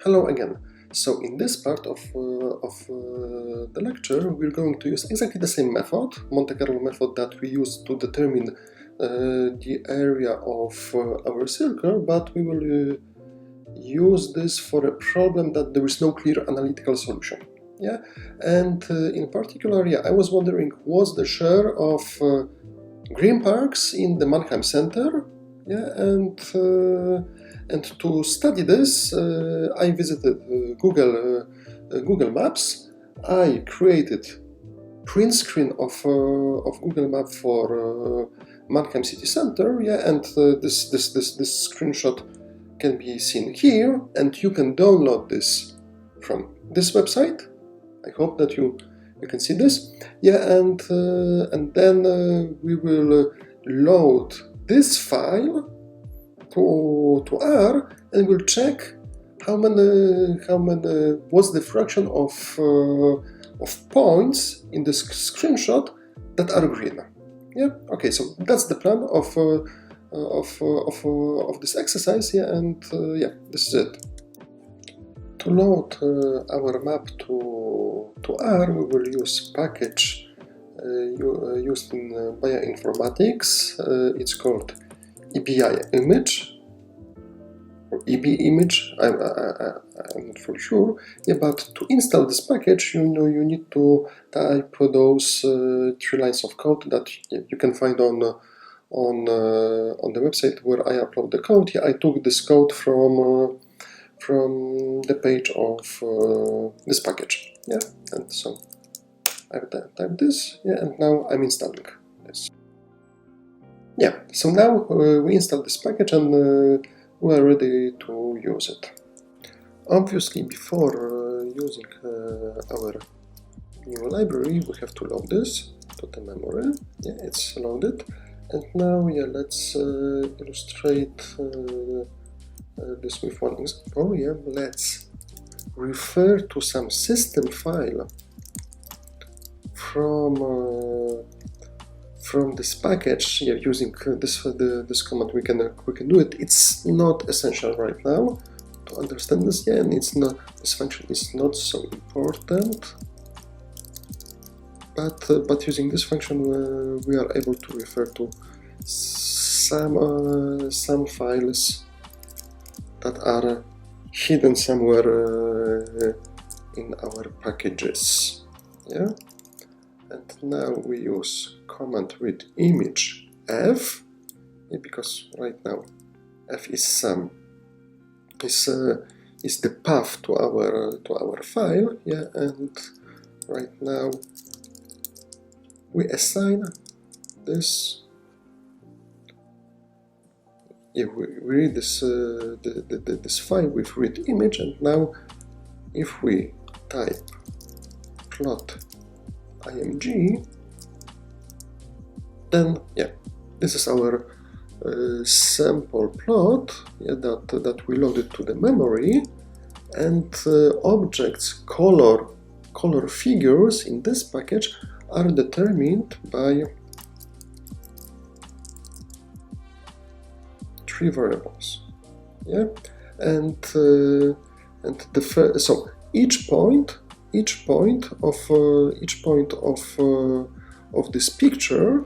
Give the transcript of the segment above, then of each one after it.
Hello again. So in this part of the lecture, we're going to use exactly the same method, Monte Carlo method, that we used to determine the area of our circle, but we will use this for a problem that there is no clear analytical solution. Yeah, and in particular, I was wondering, what's the share of green parks in the Mannheim center? Yeah, and to study this, I visited Google Maps. I created print screen of Google Map for Mannheim city center. Yeah, and this screenshot can be seen here, and you can download this from this website. I hope that you can see this. Yeah, and then we will load this file to R, and we'll check how many what's the fraction of points in this screenshot that are green. Yeah. Okay. So that's the plan of this exercise. Yeah, and yeah, this is it. To load our map to R, we will use package used in bioinformatics. It's called EBImage or EBImage. I'm not fully sure. Yeah, but to install this package, you need to type those 3 lines of code that you can find on the website where I upload the code. Yeah, I took this code from the page of this package. Yeah, and so I type this. Yeah, and now I'm installing this. Yeah, so now we install this package, and we are ready to use it. Obviously, before using our new library, we have to load this to the memory. Yeah, it's loaded. And now, yeah, let's illustrate this with one example. Yeah, let's refer to some system file from this package. Yeah, using this command, we can do it. It's not essential right now to understand this. Yeah, and it's not, this function is not so important. But using this function, we are able to refer to some files that are hidden somewhere in our packages. Yeah, and now we use command with image f, yeah, because right now f is is the path to our file. Yeah, and right now we assign this. Yeah, we read this this file with read image, and now if we type plot img, then yeah, this is our sample plot. Yeah, that we loaded to the memory, and objects color figures in this package are determined by 3 variables. Yeah, and so each point of this picture,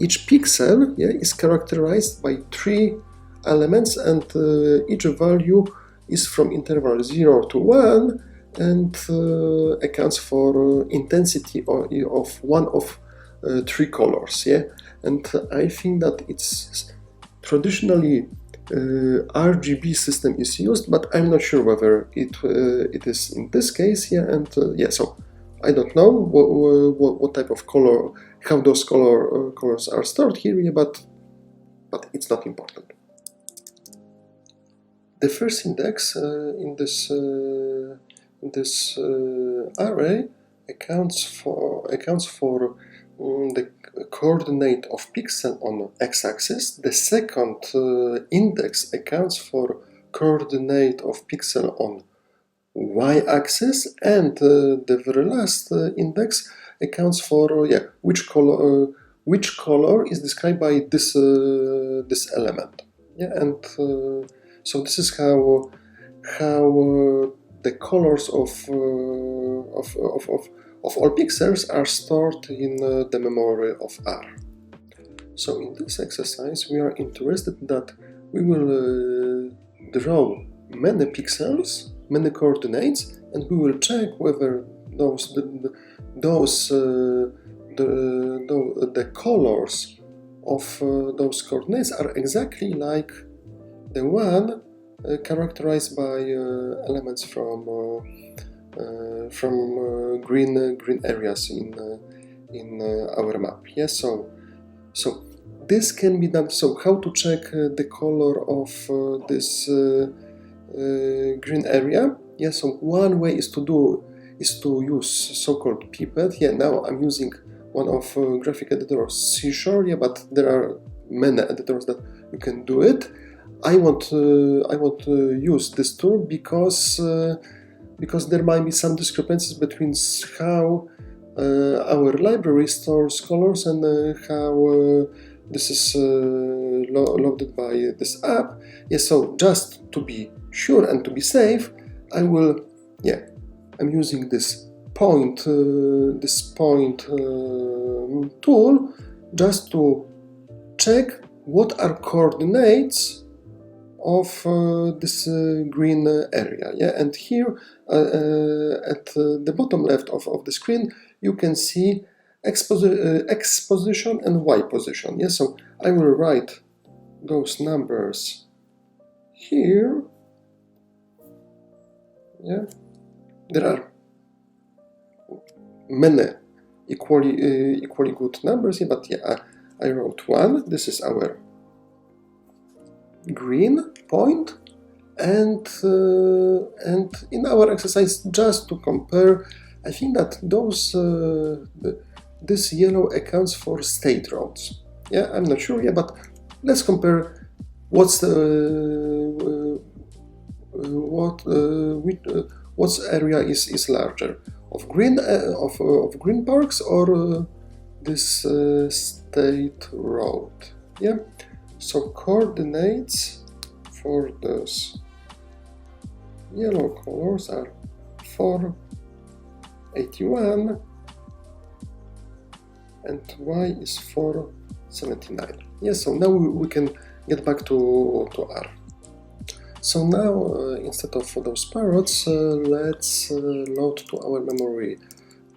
each pixel, yeah, is characterized by 3 elements, and each value is from interval 0 to 1, and accounts for intensity of one of 3 colors. Yeah, and I think that it's traditionally RGB system is used, but I'm not sure whether it is in this case. Yeah, and yeah, so I don't know what type of color, how those colors are stored here. Yeah, but it's not important. The first index in this array accounts for the coordinate of pixel on x-axis. The second index accounts for coordinate of pixel on y-axis, and the very last index accounts for which color is described by this this element. Yeah, and so this is how how the colors of all pixels are stored in the memory of R. So in this exercise we are interested that we will draw many pixels, many coordinates, and we will check whether the colors of those coordinates are exactly like the one characterized by elements from green areas in our map. Yes, so this can be done. So how to check the color of this green area? Yeah, so one way is to use so-called pipette. Yeah, now I'm using one of graphic editor Seashore. Yeah, but there are many editors that you can do it. I want to use this tool because there might be some discrepancies between how our library stores colors and how this is loaded by this app. Yeah, so just to be sure and to be safe, I'm using this point tool just to check what are coordinates of this green area. Yeah, and here at the bottom left of the screen you can see X position and Y position. Yeah, so I will write those numbers here. Yeah, there are many equally good numbers. Yeah, but yeah, I wrote one. This is our green point, and in our exercise, just to compare, I think that those this yellow accounts for state roads. Yeah, I'm not sure. Yeah, but let's compare what's what area is larger, of green parks or this state road. Yeah, so coordinates for those yellow colors are 481 and Y is 479. Yes, so now we can get back to R. So now instead of those parrots, let's load to our memory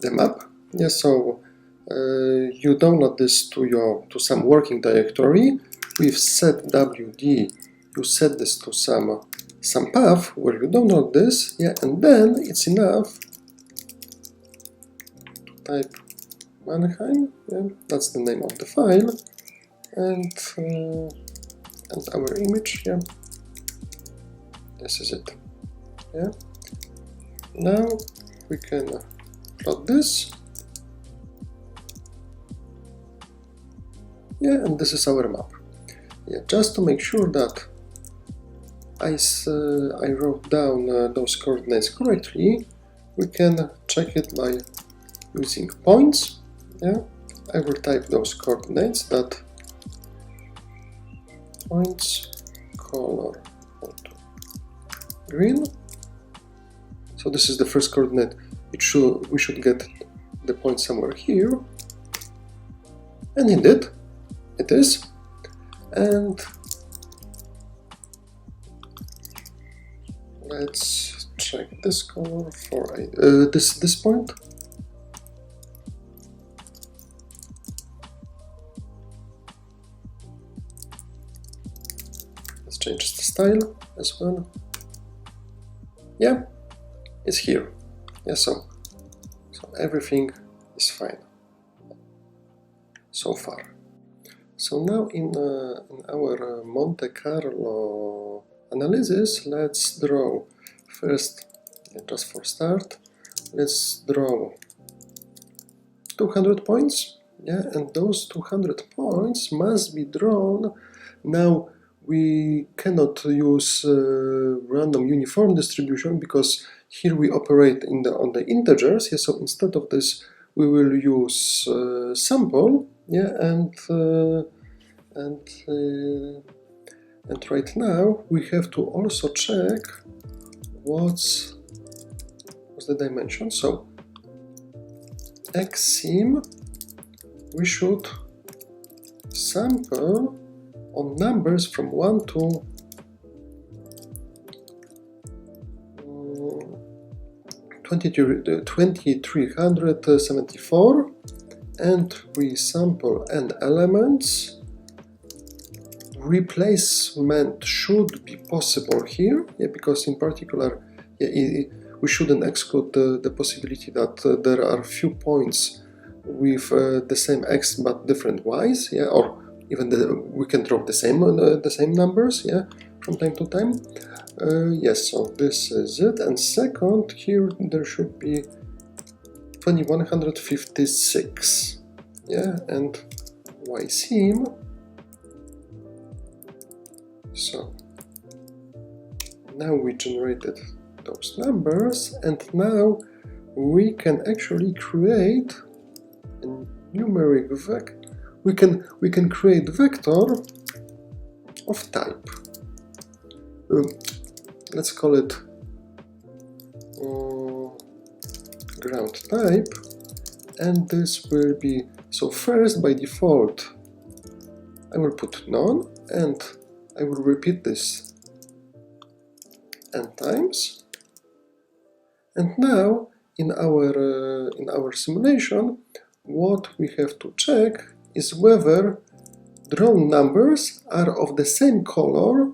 the map. Yeah, so you download this to some working directory with set wd. You set this to some path where you download this. Yeah, and then it's enough to type Mannheim. Yeah, that's the name of the file, and our image. Yeah. This is it. Yeah. Now we can plot this. Yeah, and this is our map. Yeah, just to make sure that I wrote down those coordinates correctly, we can check it by using points. Yeah, I will type those coordinates, that points color green. So this is the first coordinate. We should get the point somewhere here, and indeed it is. And let's check this color for this point. Let's change the style as well. Yeah, it's here. Yeah, so everything is fine so far. So now in our Monte Carlo analysis, let's draw first, just for start, let's draw 200 points. Yeah, and those 200 points must be drawn. Now we cannot use random uniform distribution because here we operate on the integers. Yeah, so instead of this we will use sample. Yeah, and right now we have to also check what's the dimension. So EBImage, we should sample on numbers from 1 to 2374, and we sample n elements. Replacement should be possible here, because in particular, we shouldn't exclude the possibility that there are few points with the same x but different y's, or even we can draw the same numbers, from time to time. Yes, so this is it. And second, here there should be 2156, and EBIsim. So now we generated those numbers, and now we can actually create a numeric vector. We can create vector of type. Let's call it ground type, and this will be, so first by default I will put none, and I will repeat this n times. And now in our simulation, what we have to check is whether drawn numbers are of the same color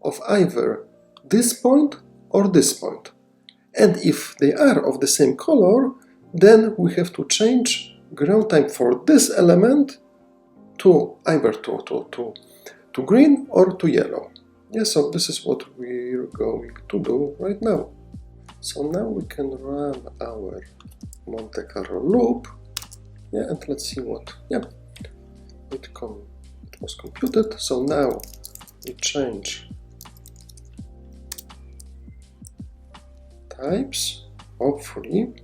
of either this point or this point. And if they are of the same color, then we have to change ground type for this element to either to green or to yellow. So this is what we're going to do right now. So now we can run our Monte Carlo loop, and let's see what, it was computed. So now we change types, hopefully,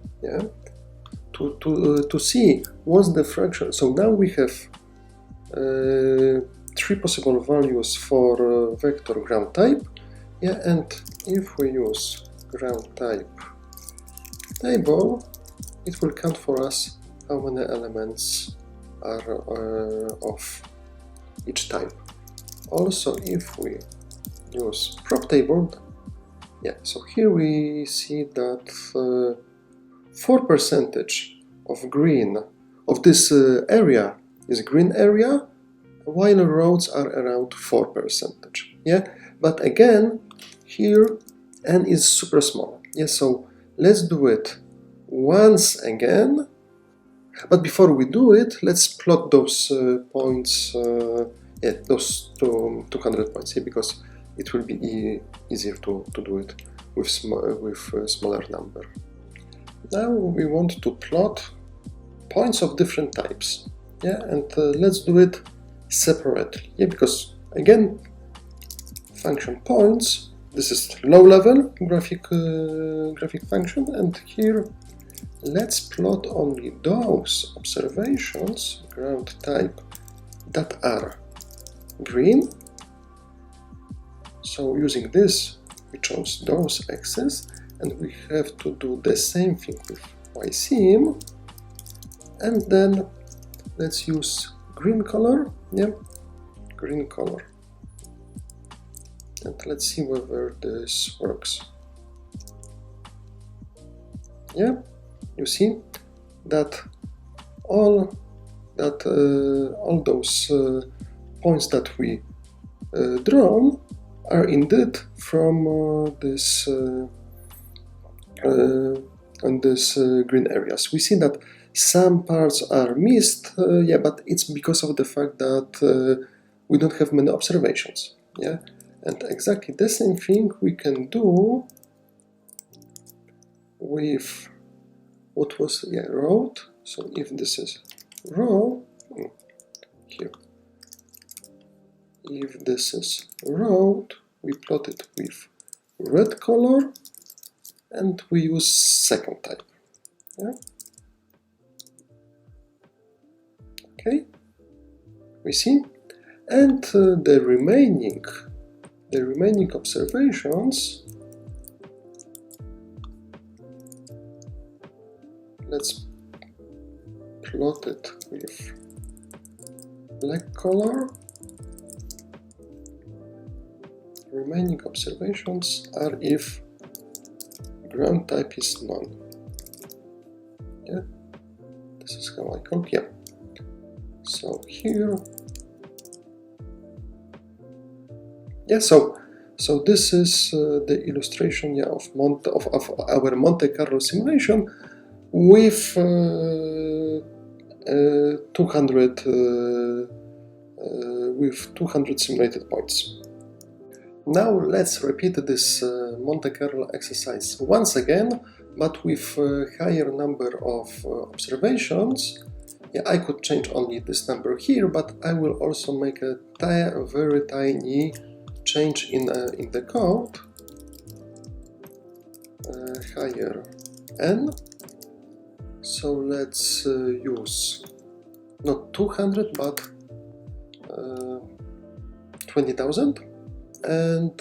to see what's the fraction. So now we have 3 possible values for vector ground type, and if we use ground type table, it will count for us how many elements are of each type. Also, if we use prop table, so here we see that 4% of green of this area is green area, while roads are around 4%. But again, here n is super small. So let's do it once again. But before we do it, let's plot those points, those 200 points, because it will be easier to do it with a smaller number. Now we want to plot points of different types, and let's do it separately, because again, function points, this is low-level graphic function, and here let's plot only those observations, ground type, that are green. So using this, we chose those axes, and we have to do the same thing with EBIsim, and then let's use green color, green color, and let's see whether this works. You see that all those points that we drawn are indeed from this green areas. We see that some parts are missed, but it's because of the fact that we don't have many observations. And exactly the same thing we can do with what was road. So if this is row, here, if this is road, we plot it with red color, and we use second type. Okay, we see, and the remaining observations plotted with black color. Remaining observations are if ground type is none. Yeah, this is how I call it. Yeah. So here, yeah. So this is the illustration, yeah, of our Monte Carlo simulation with 200 simulated points. Now let's repeat this Monte Carlo exercise once again, but with a higher number of observations. Yeah, I could change only this number here, but I will also make a very tiny change in the code. Higher n. So let's use not 200 but 20,000. And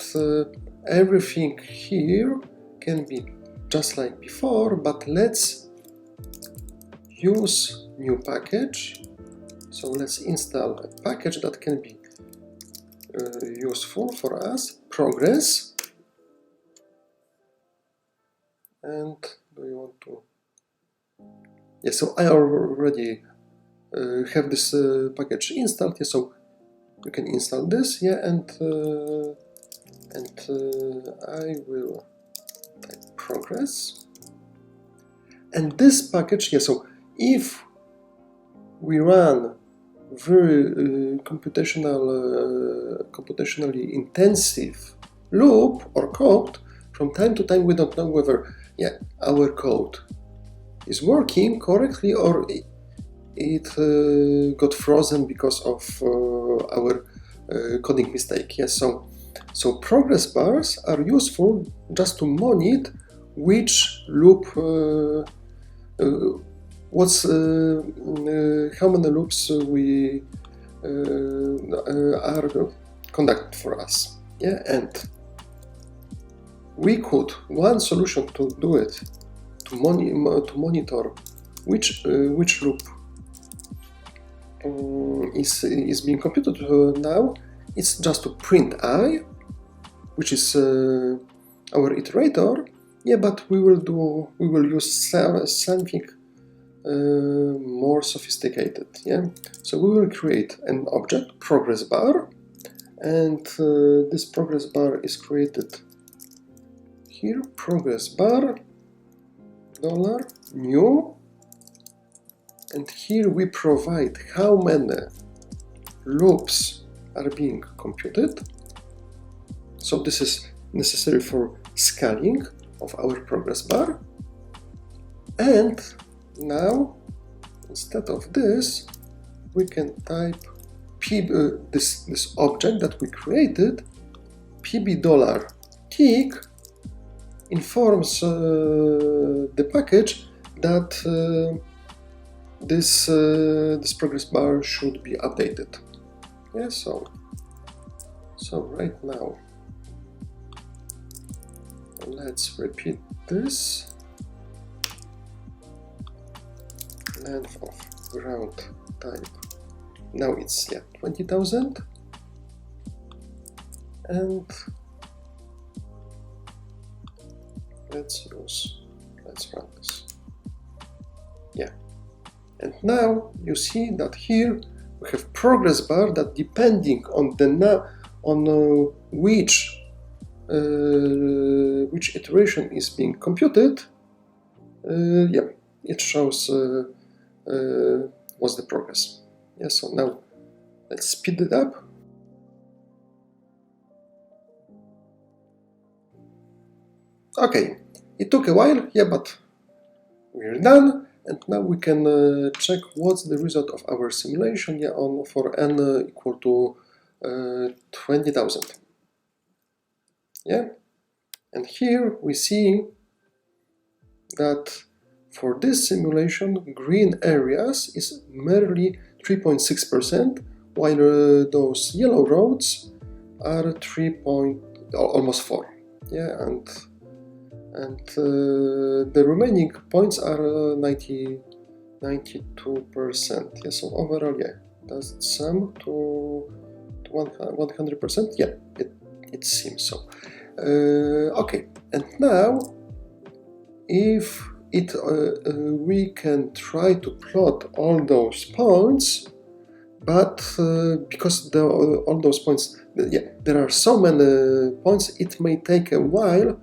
everything here can be just like before, but let's use new package. So let's install a package that can be useful for us, progress. And do you want to? Yeah, so I already have this package installed. Yeah, so you can install this, yeah, and I will type progress. And this package, yeah, so if we run very computationally intensive loop or code, from time to time we don't know whether, yeah, our code is working correctly or it got frozen because of our coding mistake. Yes, so progress bars are useful just to monitor which loop, how many loops we are conducted for us. Yeah, and we could, one solution to do it, to monitor which loop is being computed now, it's just to print I, which is our iterator. Yeah, but we will use something more sophisticated. Yeah, so we will create an object, progress bar, and this progress bar is created here, progress bar $new, and here we provide how many loops are being computed. So this is necessary for scaling of our progress bar. And now, instead of this, we can type this object that we created, $tick, informs the package that this progress bar should be updated. Yeah, so right now, let's repeat this. Length of ground type. Now it's 20,000, and let's run this. Yeah, and now you see that here we have progress bar that, depending on which iteration is being computed, yeah, it shows what's the progress. Yeah, so now let's speed it up. Okay, it took a while, yeah, but we're done, and now we can check what's the result of our simulation, yeah, for n equal to 20,000. Yeah, and here we see that for this simulation, green areas is merely 3.6%, while those yellow roads are almost 4. Yeah, and the remaining points are 90 92%. Yeah, so overall, yeah, does it sum to 100%? Yeah, it seems so. Okay, and now if we can try to plot all those points, but because all those points, yeah, there are so many points, it may take a while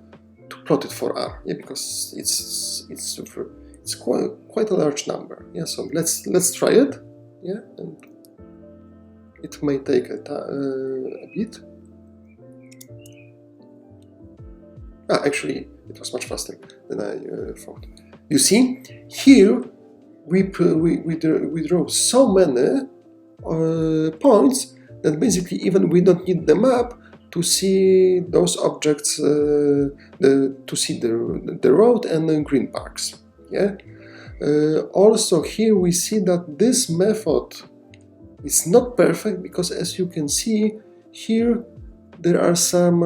to plot it for R. Yeah, because it's quite a large number. Yeah, so let's try it. Yeah, and it may take a bit. Actually, it was much faster than I thought. You see, here we draw so many points that basically even we don't need the map to see those objects, to see the road and the green parks. Yeah. Also, here we see that this method is not perfect because, as you can see here, there are some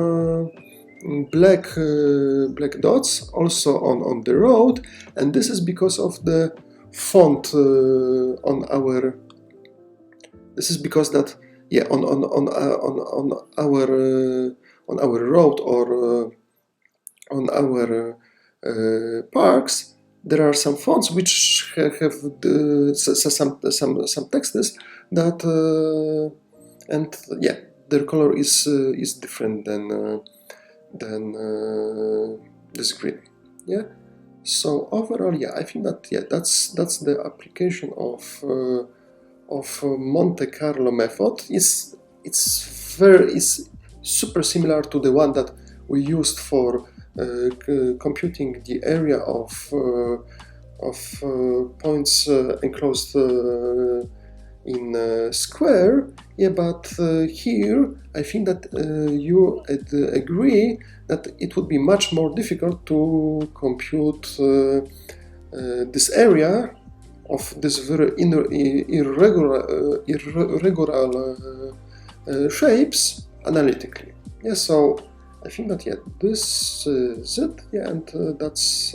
black dots also on the road, and this is because of the font on our. This is because that, yeah, on our road or on our parks, there are some fonts which have some texts that and yeah, their color is different than this green. Yeah. So overall, yeah, I think that, yeah, that's the application of Monte Carlo method. It's super similar to the one that we used for computing the area of points enclosed in a square. Yeah, but here I think that you agree that it would be much more difficult to compute this area of this very irregular shapes analytically. Yeah, so I think that, yeah, this is it. Yeah, and that's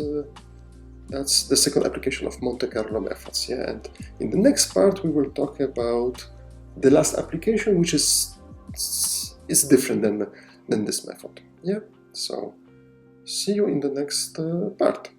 the second application of Monte Carlo methods. Yeah, and in the next part we will talk about the last application, which is different than this method. Yeah, so see you in the next part.